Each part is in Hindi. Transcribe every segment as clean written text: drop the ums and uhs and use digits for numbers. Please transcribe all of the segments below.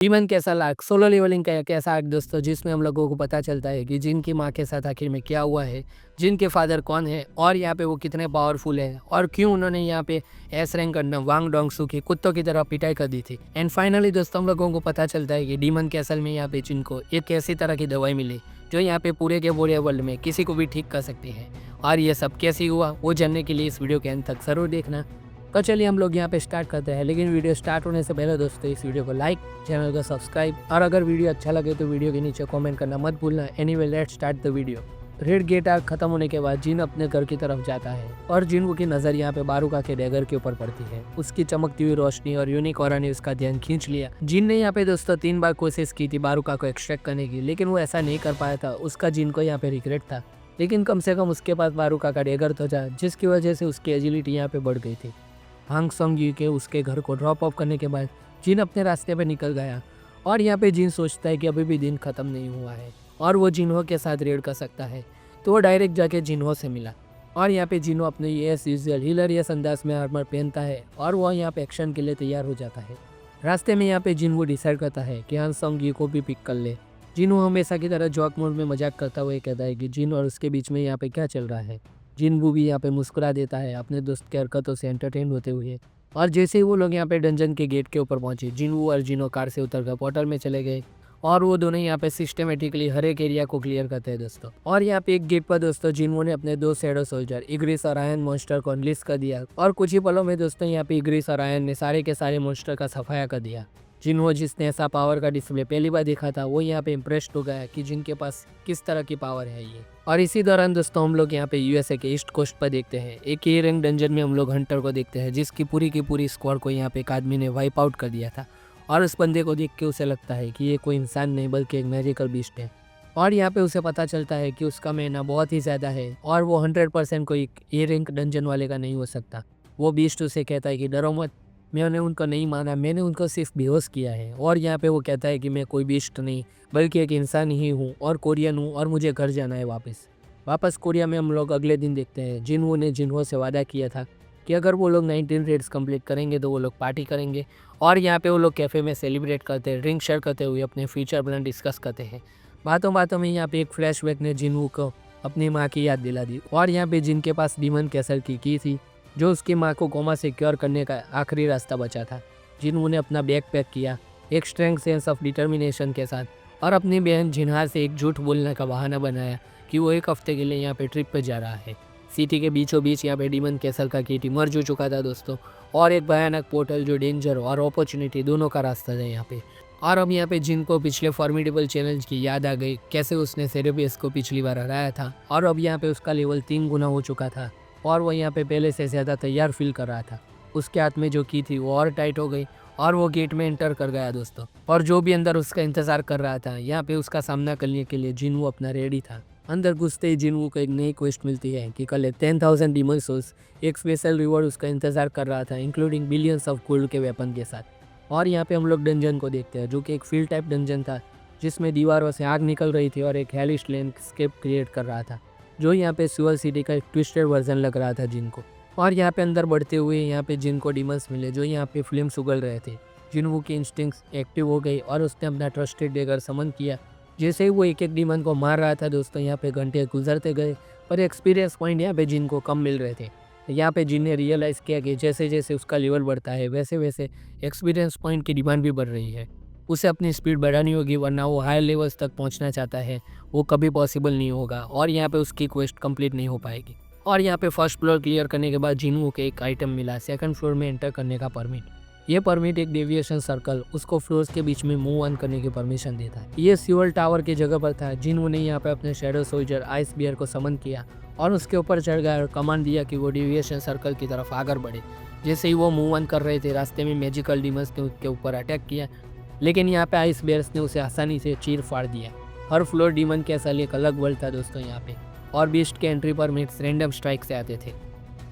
डीमन कैसा लार्क सोलो लेवलिंग का एक ऐसा आर्क दोस्तों जिसमें हम लोगों को पता चलता है कि जिन की माँ के साथ आखिर में क्या हुआ है, जिन के फादर कौन है और यहाँ पे वो कितने पावरफुल है और क्यों उन्होंने यहाँ पे एस रैंक करना वांग डोंगसू की कुत्तों की तरह पिटाई कर दी थी। एंड फाइनली दोस्तों हम लोगों को पता चलता है कि डीमन के असल में यहाँ पे जिनको एक ऐसी तरह की दवाई मिली जो यहाँ पे पूरे के पूरे वर्ल्ड में किसी को भी ठीक कर सकती है। और ये सब कैसे हुआ वो जानने के लिए इस वीडियो के अंत तक जरूर देखना। तो चलिए हम लोग यहाँ पे स्टार्ट करते हैं, लेकिन वीडियो स्टार्ट होने से पहले दोस्तों इस वीडियो को लाइक, चैनल को सब्सक्राइब और अगर वीडियो अच्छा लगे तो वीडियो के नीचे कमेंट करना मत भूलना। Anyway let's start the video. रेड गेट आर्क खत्म होने के बाद जिन अपने घर की तरफ जाता है और जिन की नज़र यहाँ पे बारूका के डैगर के ऊपर पड़ती है। उसकी चमकती हुई रोशनी और यूनिक ऑरा ने उसका ध्यान खींच लिया। जिन ने यहाँ पे दोस्तों 3 बार कोशिश की थी बारूका को एक्सट्रैक्ट करने की, लेकिन वो ऐसा नहीं कर पाया था। उसका जिन को यहाँ पे रिग्रेट था, लेकिन कम से कम उसके पास बारूका का डैगर तो था, जिसकी वजह से उसकी एजिलिटी यहाँ पे बढ़ गई थी। हांग सोंग यू के उसके घर को ड्रॉप ऑफ करने के बाद जिन अपने रास्ते पे निकल गया और यहाँ पे जिन सोचता है कि अभी भी दिन ख़त्म नहीं हुआ है और वो जिन्हो के साथ रेड कर सकता है, तो वो डायरेक्ट जाके जिन्हो से मिला और यहाँ पे जिन्हो अपने एस यूजुअल हिलरियस अंदाज में आर्मर पहनता है और वो यहाँ पे एक्शन के लिए तैयार हो जाता है। रास्ते में यहाँ पे जिन्हो डिसाइड करता है कि हांग सोंग यू को भी पिक कर ले। जिन्हो हमेशा की तरह जॉक मोड में मजाक करता हुआ कहता है कि जिन और उसके बीच में यहाँ पे क्या चल रहा है। जिनवू भी यहाँ पे मुस्कुरा देता है अपने दोस्त के हरकतों से एंटरटेन होते हुए। और जैसे ही वो लोग यहाँ पे डंजन के गेट के ऊपर पहुंचे, जिनवू और जिनो कार से उतरकर पोर्टल में चले गए और वो दोनों यहाँ पे सिस्टमेटिकली हर एक एरिया को क्लियर करते हैं दोस्तों। और यहाँ पे एक गेट पर दोस्तों जिनवू ने अपने 2 शैडो सोल्जर इग्रिस और आयन मॉन्स्टर को अनलिस्ट कर दिया और कुछ ही पलों में दोस्तों यहाँ पे इग्रिस और आयन ने सारे के सारे मॉन्स्टर का सफाया कर दिया। जिन्हो जिसने ऐसा पावर का डिस्प्ले पहली बार देखा था वो यहाँ पे इम्प्रेस्ड हो गया कि जिनके पास किस तरह की पावर है ये। और इसी दौरान दोस्तों हम लोग यहाँ पे यूएसए के ईस्ट कोस्ट पर देखते हैं। एक ए रैंक डंजन में हम लोग हंटर को देखते हैं जिसकी पूरी की पूरी स्क्वाड को यहाँ पे एक आदमी ने वाइप आउट कर दिया था और उस बंदे को देख के उसे लगता है कि ये कोई इंसान नहीं बल्कि एक मैजिकल बीस्ट है। और यहाँ पे उसे पता चलता है कि उसका महीना बहुत ही ज़्यादा है और वो 100% कोई ए रैंक डंजन वाले का नहीं हो सकता। वो बीस्ट उसे कहता है कि डरो मत, मैंने उनको नहीं माना, मैंने उनको सिर्फ बेहोश किया है। और यहाँ पे वो कहता है कि मैं कोई बीस्ट नहीं बल्कि एक इंसान ही हूँ और कोरियन हूँ और मुझे घर जाना है वापस कोरिया में। हम लोग अगले दिन देखते हैं जिन्हो ने जिन्हो से वादा किया था कि अगर वो लोग 19 रेड्स कंप्लीट करेंगे तो वो लोग पार्टी करेंगे। और यहाँ पे वो लोग कैफ़े में सेलिब्रेट करते हैं, ड्रिंक शेयर करते हुए अपने फ्यूचर प्लान डिस्कस करते हैं। बातों में यहाँ पे एक फ्लैशबैक ने जिन्हो को अपनी माँ की याद दिला दी और यहाँ पे जिनके पास डीमन कैसल की थी जो उसकी माँ को कोमा से क्योर करने का आखिरी रास्ता बचा था। जिन्हों ने अपना बैग पैक किया एक स्ट्रेंथ सेंस ऑफ डिटर्मिनेशन के साथ और अपनी बहन जिन्हा से एक झूठ बोलने का बहाना बनाया कि वो 1 हफ्ते के लिए यहाँ पे ट्रिप पे जा रहा है। सिटी के बीचों बीच यहाँ पे डीमन कैसल का कीटी मर जो चुका था दोस्तों और एक भयानक पोर्टल जो डेंजर और अपॉर्चुनिटी दोनों का रास्ता था यहाँ पे। और अब यहाँ पे जिनको पिछले फॉर्मिडेबल चैलेंज की याद आ गई, कैसे उसने सेरेबियस को पिछली बार हराया था और अब यहाँ पे उसका लेवल 3 गुना हो चुका था और वो यहाँ पे पहले से ज़्यादा तैयार फील कर रहा था। उसके हाथ में जो की थी वो और टाइट हो गई और वो गेट में एंटर कर गया दोस्तों। और जो भी अंदर उसका इंतज़ार कर रहा था यहाँ पे उसका सामना करने के लिए जिन्हो अपना रेडी था। अंदर घुसते ही जिन्हो को एक नई क्वेस्ट मिलती है कि कल 10,000 डीमन सोल्स एक स्पेशल रिवॉर्ड उसका इंतज़ार कर रहा था, इंक्लूडिंग बिलियंस ऑफ गोल्ड के वेपन के साथ। और यहाँ पे हम लोग डंजन को देखते हैं जो कि एक फील्ड टाइप डंजन था जिसमें दीवारों से आग निकल रही थी और एक हेलिश लैंडस्केप क्रिएट कर रहा था जो यहाँ पे सिवल सिटी का एक ट्विस्टेड वर्जन लग रहा था जिनको। और यहाँ पे अंदर बढ़ते हुए यहाँ पे जिनको डीमंस मिले जो यहाँ पे फ्लेम्स उगल रहे थे। जिन्हो की इंस्टिंक्ट्स एक्टिव हो गई और उसने अपना ट्रस्टेड डैगर समन किया। जैसे ही वो एक एक डीमन को मार रहा था दोस्तों यहाँ पे घंटे गुजरते गए पर एक्सपीरियंस पॉइंट यहाँ पे जिनको कम मिल रहे थे। यहाँ पे जिन्हें रियलाइज़ किया कि जैसे जैसे उसका लेवल बढ़ता है वैसे वैसे एक्सपीरियंस पॉइंट की डिमांड भी बढ़ रही है। उसे अपनी स्पीड बढ़ानी होगी वरना वो हायर लेवल्स तक पहुंचना चाहता है, वो कभी पॉसिबल नहीं होगा और यहाँ पे उसकी क्वेस्ट कंप्लीट नहीं हो पाएगी। और यहाँ पे फर्स्ट फ्लोर क्लियर करने के बाद जिन्हो के एक आइटम मिला, सेकंड फ्लोर में एंटर करने का परमिट। ये परमिट एक डेविएशन सर्कल उसको फ्लोर्स के बीच में मूव ऑन करने की परमिशन देता है। ये सिवल टावर की जगह पर था। जिन्हो ने यहाँ पे अपने शैडो सोल्जर आइस बियर को समन किया और उसके ऊपर चढ़ गया और कमांड दिया कि वो डेविएशन सर्कल की तरफ आगे बढ़े। जैसे ही वो मूव ऑन कर रहे थे रास्ते में मैजिकल डीमंस ने उसके ऊपर अटैक किया, लेकिन यहाँ पे आइस बेयर्स ने उसे आसानी से चीर फाड़ दिया। हर फ्लोर डीमन के असल एक अलग वर्ल्ड था दोस्तों यहाँ पे और बीस्ट के एंट्री परमिट्स रैंडम स्ट्राइक से आते थे।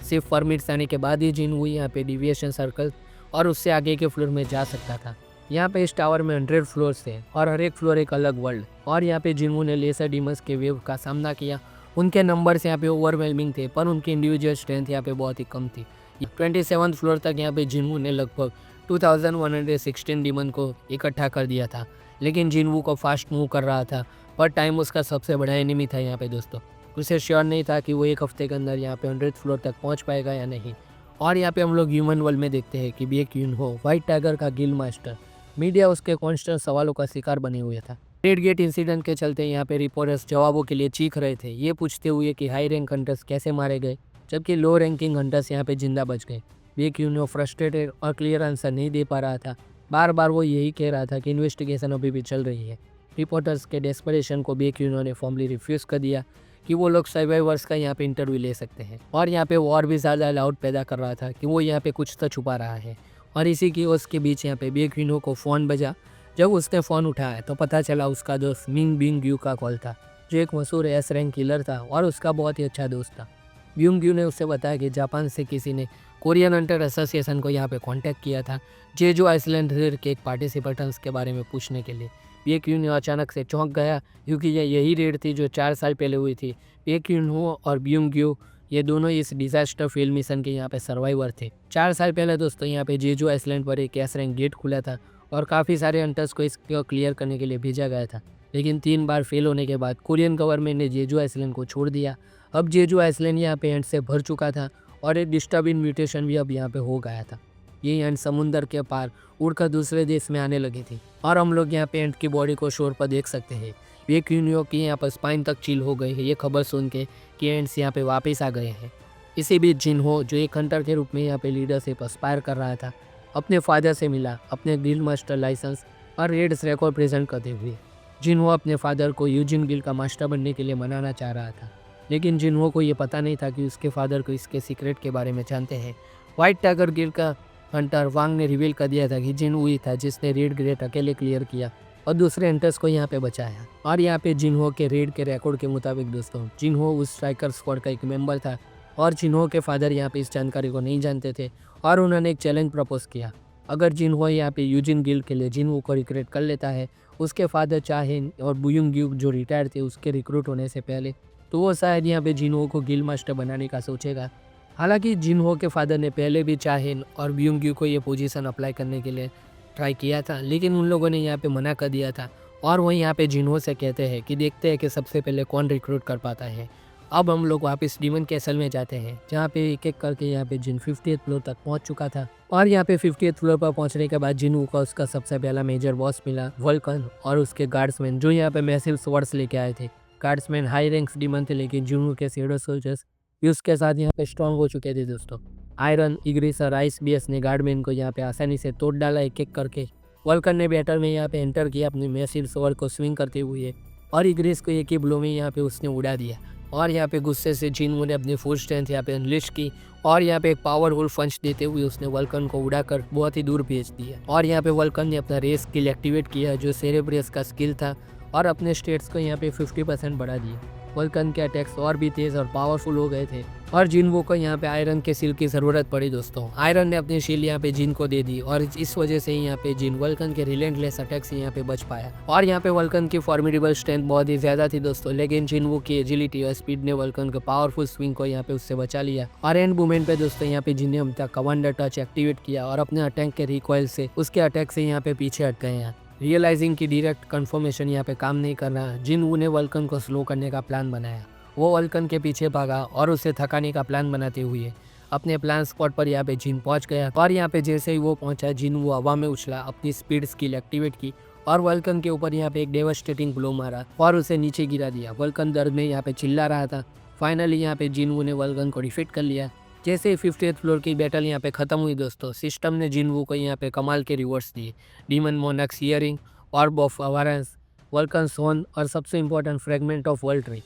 सिर्फ परमिट्स आने के बाद ही जिन्हो यहाँ पे डिविएशन सर्कल और उससे आगे के फ्लोर में जा सकता था। यहाँ पे इस टावर में 100 फ्लोर्स थे और हर एक फ्लोर एक अलग वर्ल्ड। और यहाँ पे जिन्हो ने लेसर डीमंस के वेव का सामना किया। उनके नंबर्स यहाँ पे ओवरवेलमिंग थे पर उनकी इंडिविजुअल स्ट्रेंथ यहाँ पे बहुत ही कम थी। 27th फ्लोर तक यहाँ पे जिन्हो ने लगभग 2116 डीमन को इकट्ठा कर दिया था, लेकिन जिनवू को फास्ट मूव कर रहा था, पर टाइम उसका सबसे बड़ा एनिमी था यहाँ पे दोस्तों। उसे श्योर नहीं था कि वो एक हफ्ते के अंदर यहाँ पे 100th फ्लोर तक पहुँच पाएगा या नहीं। और यहाँ पे हम लोग ह्यूमन वर्ल्ड में देखते हैं कि बेक यूनहो व्हाइट टाइगर का गिल मास्टर, मीडिया उसके कॉन्स्टेंट सवालों का शिकार बने हुए था। रेड गेट इंसिडेंट के चलते यहाँ पे रिपोर्टर्स जवाबों के लिए चीख रहे थे, ये पूछते हुए कि हाई रैंक हंटर्स कैसे मारे गए जबकि लो रैंकिंग हंटर्स यहाँ पे जिंदा बच गए। बेक यूनहो फ्रस्ट्रेटेड और क्लियर आंसर नहीं दे पा रहा था। बार बार वो यही कह रहा था कि इन्वेस्टिगेशन अभी भी चल रही है। रिपोर्टर्स के डेस्परेशन को बेक यूनहो ने फॉर्मली रिफ्यूज़ कर दिया कि वो लोग सर्वाइवर्स का यहाँ पे इंटरव्यू ले सकते हैं। और यहाँ पे वो और भी ज़्यादा डाउट पैदा कर रहा था कि वो यहाँ पे कुछ तो छुपा रहा है। और इसी की उसके बीच यहाँ पे बेक यूनहो को फ़ोन बजा। जब उसने फ़ोन उठाया तो पता चला उसका दोस्त मिंग बिंग यू का कॉल था, जो एक मशहूर एस रैंक किलर था और उसका बहुत ही अच्छा दोस्त था। ब्यूंग यू ने उससे बताया कि जापान से किसी ने कोरियन हंटर एसोसिएशन को यहाँ पे कांटेक्ट किया था जेजू आइसलैंड के एक पार्टिसिपेंट्स के बारे में पूछने के लिए। बेक यूनहो अचानक से चौंक गया क्योंकि यही रेड थी जो 4 साल पहले हुई थी। बेक यूनहो और ब्यूंग यू ये दोनों इस डिजास्टर फील्ड मिशन के यहाँ पे सर्वाइवर थे। 4 साल पहले दोस्तों यहाँ पे जेजू आइसलैंड पर एक एस रैंक गेट खुला था और काफ़ी सारे हंटर्स को इसको क्लियर करने के लिए भेजा गया था, लेकिन 3 बार फेल होने के बाद कोरियन गवर्नमेंट ने जेजू आइसलैंड को छोड़ दिया। अब जेजू आइसलैंड यहाँ पे एंड से भर चुका था और एक डिस्टर्बिंग म्यूटेशन भी अब यहाँ पे हो गया था। ये एंड समुंदर के पार उड़कर दूसरे देश में आने लगी थी और हम लोग यहाँ पे एंड की बॉडी को शोर पर देख सकते हैं। बेक यूनहो की यहाँ पर स्पाइन तक चील हो गई है ये खबर सुन के कि एंड्स यहाँ पे वापस आ गए हैं। इसी बीच जिनहो जो एक हंटर के रूप में यहाँ पे लीडरशिप एस्पायर कर रहा था, अपने फादर से मिला अपने गिल्ड मास्टर लाइसेंस और रेड्स रिकॉर्ड प्रेजेंट करते हुए। जिनहो अपने फादर को यूजिन गिल्ड का मास्टर बनने के लिए मनाना चाह रहा था, लेकिन जिनहो को ये पता नहीं था कि उसके फादर को इसके सीक्रेट के बारे में जानते हैं। व्हाइट टाइगर गिल्ड का हंटर वांग ने रिवील कर दिया था कि जिनहो ही था जिसने रेड ग्रेट अकेले क्लियर किया और दूसरे हंटर्स को यहाँ पे बचाया। और यहाँ पे जिनहो के रेड के रिकॉर्ड के मुताबिक दोस्तों जिनहो उस स्ट्राइकर स्क्वाड का एक मेंबर था और जिनहो के फादर यहाँ पे इस जानकारी को नहीं जानते थे और उन्होंने एक चैलेंज प्रपोज किया। अगर जिनहो यहाँ पे यूजिन गिल्ड के लिए जिनहो को रिक्रूट कर लेता है उसके फादर चाहेन और बुयुंग यू जो रिटायर थे उसके रिक्रूट होने से पहले, तो वो शायद यहाँ पे जिनहो को गिल्ड मास्टर बनाने का सोचेगा। हालांकि जिनहो के फादर ने पहले भी चाहेन और बुयुंग यू को ये पोजीशन अप्लाई करने के लिए ट्राई किया था, लेकिन उन लोगों ने यहाँ पे मना कर दिया था। और वहीं यहाँ पे जिनहो से कहते हैं कि देखते हैं कि सबसे पहले कौन रिक्रूट कर पाता है। अब हम लोग वापस डीमन कैसल में जाते हैं जहाँ पे एक एक करके यहाँ पे जिन 50th फ्लोर तक पहुँच चुका था। और यहाँ पे 50th फ्लोर पर पहुँचने के बाद जिनहो का उसका सबसे पहला मेजर बॉस मिला वल्कन और उसके गार्ड्समैन जो यहाँ पे मैसिव स्वर्ड्स लेके आए थे। गार्ड्समैन हाई रैंक्स डीमन थे, लेकिन जिनहो के शेडो सोल्जर्स भी उसके साथ यहाँ पे स्ट्रॉन्ग हो चुके थे दोस्तों। आयरन, इग्रिस और आइस बीएस ने गार्डमैन को यहाँ पे आसानी से तोड़ डाला एक एक करके। वल्कन ने बैटल में यहाँ पे एंटर किया अपने मैसिव स्वॉर्ड को स्विंग करते हुए और इग्रिस को एक ही ब्लो में यहाँ पे उसने उड़ा दिया। और यहाँ पे गुस्से से जिनहो ने अपनी फुल स्ट्रेंथ यहाँ पे अनलिश की और यहाँ पे एक पावरफुल पंच देते हुए उसने वल्कन को उड़ाकर बहुत ही दूर भेज दिया। और यहाँ पे वल्कन ने अपना रेस स्किल एक्टिवेट किया जो सेरेब्रियस का स्किल था और अपने स्टेट्स को यहाँ पे 50% बढ़ा दिया। वल्कन के अटैक्स और भी तेज और पावरफुल हो गए थे और जिनवो को यहाँ पे आयरन के शील्ड की ज़रूरत पड़ी दोस्तों। आयरन ने अपनी शील्ड यहाँ पे जिन को दे दी और इस वजह से यहाँ पे जिन वल्कन के रिलेंटलेस अटैक से यहाँ पे बच पाया। और यहाँ पे वल्कन की फॉर्मिडेबल स्ट्रेंथ बहुत ही ज़्यादा थी दोस्तों, लेकिन जिनवो की एजिलिटी और स्पीड ने वल्कन के पावरफुल स्विंग को यहाँ पे उससे बचा लिया। और एंड मूवमेंट पे दोस्तों यहाँ पे जिन ने अपना कमांडर टच एक्टिवेट किया और अपने अटैक के रिकॉइल से उसके अटैक से यहाँ पे पीछे हट गए हैं। रियलाइजिंग की डायरेक्ट कन्फर्मेशन यहाँ पे काम नहीं कर रहा, जिनवो ने वल्कन को स्लो करने का प्लान बनाया। वो वल्कन के पीछे भागा और उसे थकाने का प्लान बनाते हुए अपने प्लान स्पॉट पर यहाँ पे जिन पहुँच गया। और यहाँ पे जैसे ही वो पहुँचा जिन वो हवा में उछला, अपनी स्पीड स्किल एक्टिवेट की और वल्कन के ऊपर यहाँ पे एक डेवास्टेटिंग ब्लो मारा और उसे नीचे गिरा दिया। वल्कन दर्द में यहाँ पे चिल्ला रहा था। फाइनली यहाँ पे जिनवू ने वल्कन को डिफीट कर लिया। जैसे ही 50th फ्लोर की बैटल यहाँ पे ख़त्म हुई दोस्तों, सिस्टम ने जिनवू को यहाँ पे कमाल के रिवॉर्ड्स दिए। Demon monarch's earring, orb of avarice, Vulcan son और सबसे important fragment of world tree.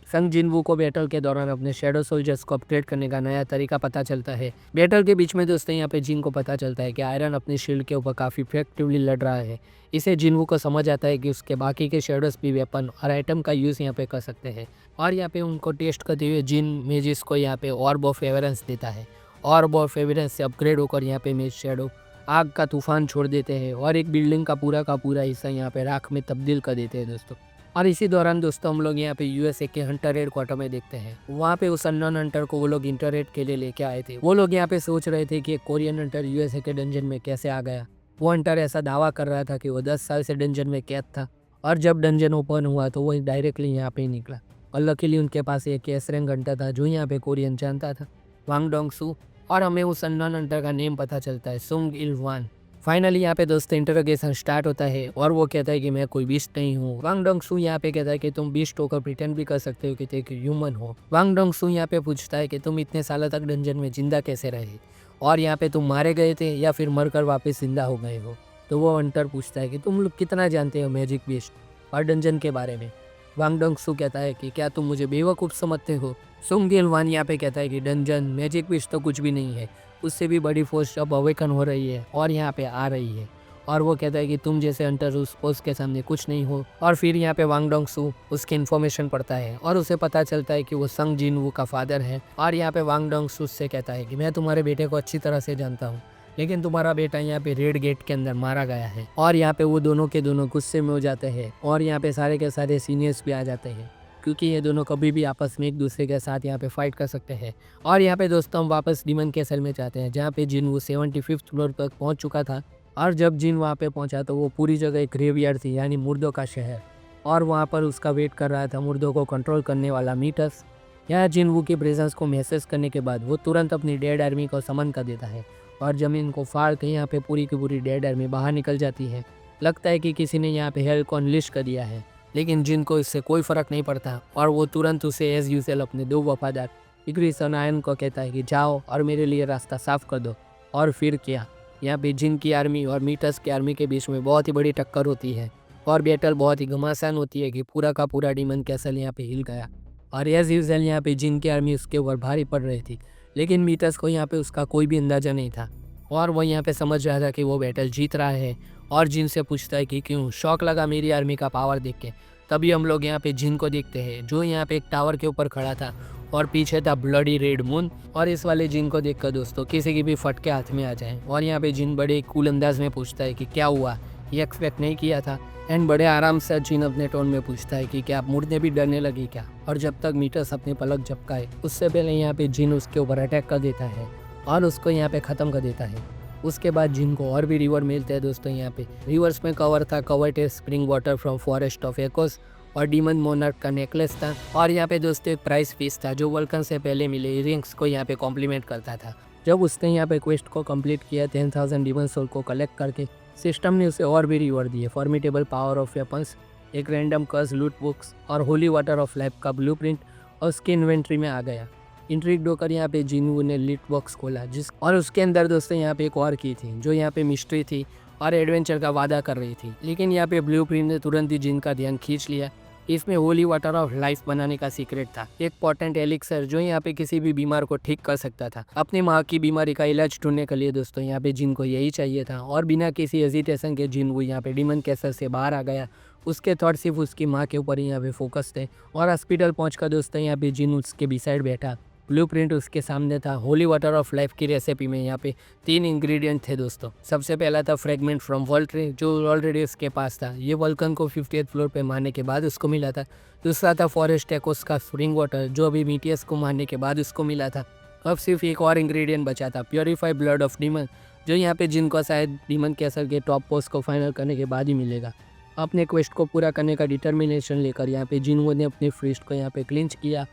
Sung Jinwoo को बैटल के दौरान अपने शेडो सोल्जर्स को अपग्रेड करने का नया तरीका पता चलता है। बैटल के बीच में दोस्तों यहाँ पे जिन को पता चलता है कि आयरन अपनी शील्ड के ऊपर काफ़ी इफेक्टिवली लड़ रहा है। इसे जिनवू को समझ आता है कि उसके बाकी के शेडोस भी वेपन और आइटम का यूज़ यहाँ पे कर सकते हैं। और यहाँ पे उनको टेस्ट करते हुए जिन मेजिस को यहाँ पे ऑर्ब ऑफ एवरेंस देता है। ऑर्ब ऑफ एवरेंस से अपग्रेड होकर यहाँ पे मेज शेडो आग का तूफान छोड़ देते हैं और एक बिल्डिंग का पूरा हिस्सा यहाँ पे राख में तब्दील कर देते हैं दोस्तों। और इसी दौरान दोस्तों हम लोग यहाँ पे यूएसए के हंटर हेडक्वार्टर में देखते हैं। वहाँ पे उस अननोन हंटर को वो लोग इंटररेट के लिए लेके आए थे। वो लोग यहाँ पे सोच रहे थे कि एक कोरियन हंटर यूएसए के डंजन में कैसे आ गया। वो हंटर ऐसा दावा कर रहा था कि वो 10 साल से डंजन में कैद था और जब डंजन ओपन हुआ तो वो डायरेक्टली यहाँ पे ही निकला। और लकीली उनके पास एक एस रैंक हंटर था जो यहाँ पे कोरियन जानता था, वांग डोंग सू। और हमें उस अननोन हंटर का नेम पता चलता है, सुंग इल वान। फाइनली यहाँ पे दोस्तों इंटरोगेशन स्टार्ट होता है और वो कहता है कि मैं कोई बीस्ट नहीं हूँ। वांग डोंग सू यहाँ पे कहता है कि तुम बीस्ट होकर प्रिटेंड भी कर सकते हो कि तुम एक ह्यूमन हो। वांग डोंग सू यहाँ पे पूछता है कि तुम इतने सालों तक डंजन में जिंदा कैसे रहे और यहाँ पे तुम मारे गए थे या फिर मरकर वापस जिंदा हो गए हो। तो वो हंटर पूछता है कि तुम लोग कितना जानते हो मैजिक बीस्ट और डंजन के बारे में। वांग डोंग सू कहता है कि क्या तुम मुझे बेवकूफ़ समझते हो। सुंग इल वान यहाँ पे कहता है कि डंजन मैजिक बीस्ट तो कुछ भी नहीं है, उससे भी बड़ी फोर्स अब अवेकन हो रही है और यहाँ पे आ रही है। और वो कहता है कि तुम जैसे हंटर उस फोर्स के सामने कुछ नहीं हो। और फिर यहाँ पे वांग डोंग सू उसकी इन्फॉर्मेशन पढ़ता है और उसे पता चलता है कि वो संग जिन वू का फादर है। और यहाँ पे वांग डोंग सू से कहता है कि मैं तुम्हारे बेटे को अच्छी तरह से जानता हूँ, लेकिन तुम्हारा बेटा यहाँ पे रेड गेट के अंदर मारा गया है। और यहाँ पे वो दोनों के दोनों गुस्से में हो जाते हैं और यहाँ पे सारे के सारे सीनियर्स भी आ जाते हैं क्योंकि ये दोनों कभी भी आपस में एक दूसरे के साथ यहाँ पे फाइट कर सकते हैं। और यहाँ पे दोस्तों हम वापस डीमन कैसल में जाते हैं जहाँ पे जिन वो 75th फ्लोर तक पहुँच चुका था। और जब जिन वहाँ पे पहुँचा तो वो पूरी जगह एक ग्रेवयार्ड थी, यानी मुर्दों का शहर। और वहाँ पर उसका वेट कर रहा था मुर्दों को कंट्रोल करने वाला मीटस। यहाँ जिन वू की प्रेजेंस को महसूस करने के बाद वो तुरंत अपनी डेड आर्मी को समन कर देता है और ज़मीन को फाड़ के यहाँ पे पूरी की पूरी डेड आर्मी बाहर निकल जाती है। लगता है कि किसी ने यहाँ पे हेल को अनलिश कर दिया है, लेकिन जिन को इससे कोई फ़र्क नहीं पड़ता और वो तुरंत उसे एज यूजुअल अपने दो वफादार इग्रिसन आयन को कहता है कि जाओ और मेरे लिए रास्ता साफ कर दो। और फिर क्या, यहाँ पे जिन की आर्मी और मीटस की आर्मी के बीच में बहुत ही बड़ी टक्कर होती है और बैटल बहुत ही घमासान होती है कि पूरा का पूरा डीमन कैसल यहाँ पे हिल गया। और एज यूजुअल यहाँ पे जिन की आर्मी उसके ऊपर भारी पड़ रही थी, लेकिन मीटस को यहाँ पे उसका कोई भी अंदाज़ा नहीं था और वो यहाँ पे समझ रहा था कि वो बैटल जीत रहा है। और जिन से पूछता है कि क्यों, शौक लगा मेरी आर्मी का पावर देख के। तभी हम लोग यहाँ पे जिन को देखते हैं जो यहाँ पे एक टावर के ऊपर खड़ा था और पीछे था ब्लडी रेड मून। और इस वाले जिन को देखकर दोस्तों किसी की भी फटके हाथ में आ जाए। और यहाँ पे जिन बड़े कूल अंदाज में पूछता है कि क्या हुआ, ये एक्सपेक्ट नहीं किया था। एंड बड़े आराम से जिन अपने टोन में पूछता है कि क्या आप मुड़ने भी डरने लगी क्या। और जब तक मीटस अपने पलक झपकाए उससे पहले यहाँ पे जिन उसके ऊपर अटैक कर देता है और उसको यहाँ पे ख़त्म कर देता है। उसके बाद जिन को और भी रिवर मिलते हैं दोस्तों। यहाँ पे रिवर्स में कवर था converted spring water from forest of echoes और डीमन मोनार्क का नेकलेस था। और यहाँ पे दोस्तों एक प्राइस पीस था जो वल्कन से पहले मिले इयरिंग्स को यहाँ पे कॉम्प्लीमेंट करता था। जब उसने यहाँ पे क्वेस्ट को कंप्लीट किया 10,000 डीमन सोल को कलेक्ट करके सिस्टम ने उसे और भी रिवॉर्ड दिए, फॉर्मिडेबल पावर ऑफ वेपन्स, एक रैंडम कर्स लूट बुक्स और होली वाटर ऑफ लाइफ का ब्लूप्रिंट और उसकी इन्वेंट्री में आ गया। इंट्रिग्ड होकर यहाँ पे जिनवू ने लिट बॉक्स खोला और उसके अंदर दोस्तों यहाँ पे एक और की थी जो यहाँ पे मिस्ट्री थी और एडवेंचर का वादा कर रही थी। लेकिन यहाँ पे ब्लूप्रिंट ने तुरंत ही जिन का ध्यान खींच लिया। इसमें होली वाटर ऑफ लाइफ बनाने का सीक्रेट था, एक पोटेंट एलिक्सर जो यहाँ पे किसी भी बीमार को ठीक कर सकता था। अपनी माँ की बीमारी का इलाज ढूंढने के लिए दोस्तों यहाँ पे जिन को यही चाहिए था और बिना किसी हेजिटेशन के जिन वो यहाँ पे डीमन कैसल से बाहर आ गया। उसके थॉट सिर्फ उसकी माँ के ऊपर ही यहाँ पे फोकस थे और हॉस्पिटल पहुँचकर दोस्तों यहाँ पे जिन उसके बिसाइड बैठा। ब्लूप्रिंट उसके सामने था। होली वाटर ऑफ लाइफ की रेसिपी में यहाँ पे 3 इंग्रेडिएंट थे दोस्तों। सबसे पहला था फ्रेगमेंट फ्रॉम वर्ल्ड ट्री जो ऑलरेडी उसके पास था, ये वल्कन को 50th फ्लोर पे मारने के बाद उसको मिला था। दूसरा था फॉरेस्ट एकोस का स्प्रिंग वाटर जो अभी मीटियस को मारने के बाद उसको मिला था। अब सिर्फ एक और इंग्रेडिएंट बचा था, प्योरीफाई ब्लड ऑफ डीमन जो यहाँ पे जिनको शायद डीमन कैसल के टॉप पोस्ट को फाइनल करने के बाद ही मिलेगा। अपने क्वेस्ट को पूरा करने का डिटर्मिनेशन लेकर यहाँ पे जिनवो ने अपने फ्रिस्ट को यहाँ पे क्लिंच किया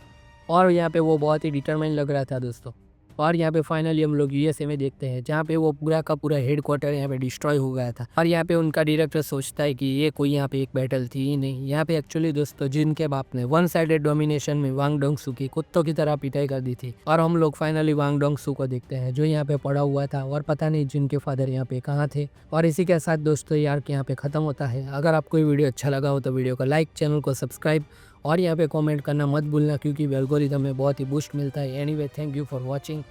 और यहाँ पे वो बहुत ही डिटरमाइन लग रहा था दोस्तों। और यहाँ पे फाइनली हम लोग यूएसए में देखते हैं जहाँ पे वो पूरा का पूरा हेडक्वार्टर यहाँ पे डिस्ट्रॉय हो गया था। और यहाँ पे उनका डायरेक्टर सोचता है कि ये कोई यहाँ पे एक बैटल थी ही नहीं। यहाँ पे एक्चुअली दोस्तों जिनके बाप ने वन साइडेड डोमिनेशन में वांग डोंग सू की कुत्तों की तरह पिटाई कर दी थी। और हम लोग फाइनली वांग डोंग सू को देखते हैं जो यहाँ पे पड़ा हुआ था और पता नहीं जिनके फादर यहाँ पे कहाँ थे। और इसी के साथ दोस्तों यार यहाँ पे ख़त्म होता है। अगर आपको ये वीडियो अच्छा लगा हो तो वीडियो को लाइक, चैनल को सब्सक्राइब और यहाँ पे कमेंट करना मत भूलना क्योंकि एल्गोरिथम में बहुत ही बूस्ट मिलता है। Anyway, thank you for watching.